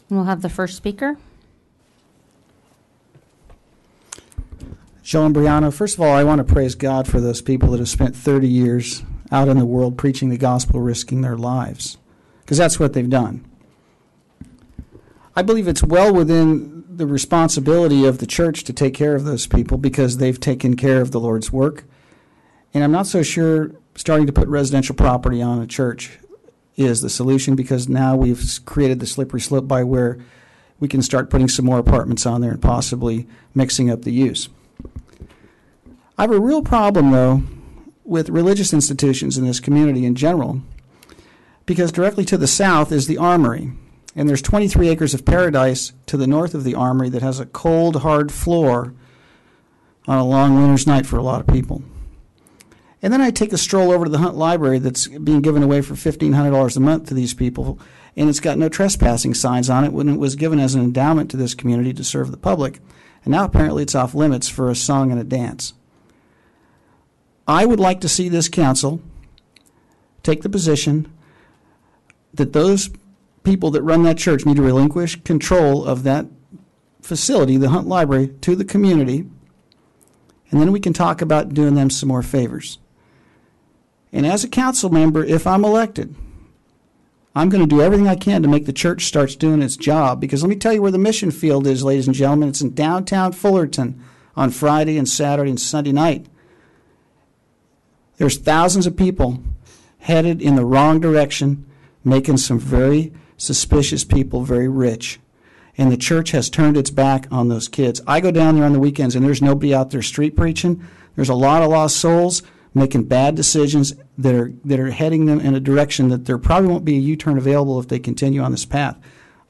We'll have the first speaker. Joe Imbriano. First of all, I want to praise God for those people that have spent 30 years out in the world preaching the gospel, risking their lives, because that's what they've done. I believe it's well within the responsibility of the church to take care of those people because they've taken care of the Lord's work. And I'm not so sure starting to put residential property on a church is the solution, because now we've created the slippery slope by where we can start putting some more apartments on there and possibly mixing up the use. I have a real problem, though, with religious institutions in this community in general, because directly to the south is the Armory, and there's 23 acres of paradise to the north of the Armory that has a cold, hard floor on a long winter's night for a lot of people. And then I take a stroll over to the Hunt Library that's being given away for $1,500 a month to these people, and it's got no trespassing signs on it when it was given as an endowment to this community to serve the public, and now apparently it's off limits for a song and a dance. I would like to see this council take the position that those people that run that church need to relinquish control of that facility, the Hunt Library, to the community, and then we can talk about doing them some more favors. And as a council member, if I'm elected, I'm going to do everything I can to make the church start doing its job, because let me tell you where the mission field is, ladies and gentlemen. It's in downtown Fullerton on Friday and Saturday and Sunday night. There's thousands of people headed in the wrong direction, making some very suspicious people very rich. And the church has turned its back on those kids. I go down there on the weekends, and there's nobody out there street preaching. There's a lot of lost souls making bad decisions that are heading them in a direction that there probably won't be a U-turn available if they continue on this path.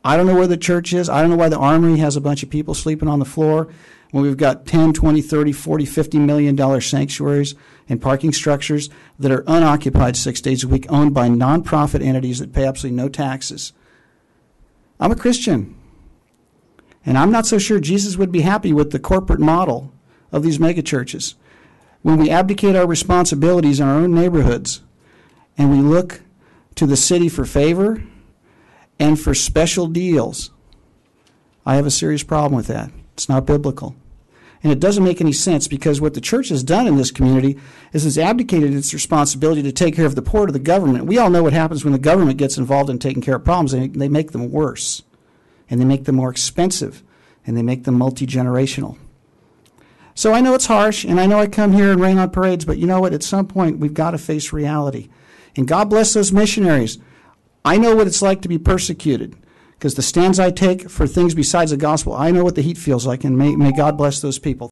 I don't know where the church is. I don't know why the Armory has a bunch of people sleeping on the floor when we've got 10, 20, 30, 40, $50 million sanctuaries and parking structures that are unoccupied 6 days a week, owned by nonprofit entities that pay absolutely no taxes. I'm a Christian, and I'm not so sure Jesus would be happy with the corporate model of these megachurches. When we abdicate our responsibilities in our own neighborhoods and we look to the city for favor and for special deals, I have a serious problem with that. It's not biblical. And it doesn't make any sense, because what the church has done in this community is it's abdicated its responsibility to take care of the poor to the government. We all know what happens when the government gets involved in taking care of problems. They make them worse, and they make them more expensive, and they make them multi-generational. So I know it's harsh, and I know I come here and rain on parades, but you know what? At some point, we've got to face reality. And God bless those missionaries. I know what it's like to be persecuted, because the stands I take for things besides the gospel, I know what the heat feels like, and may God bless those people.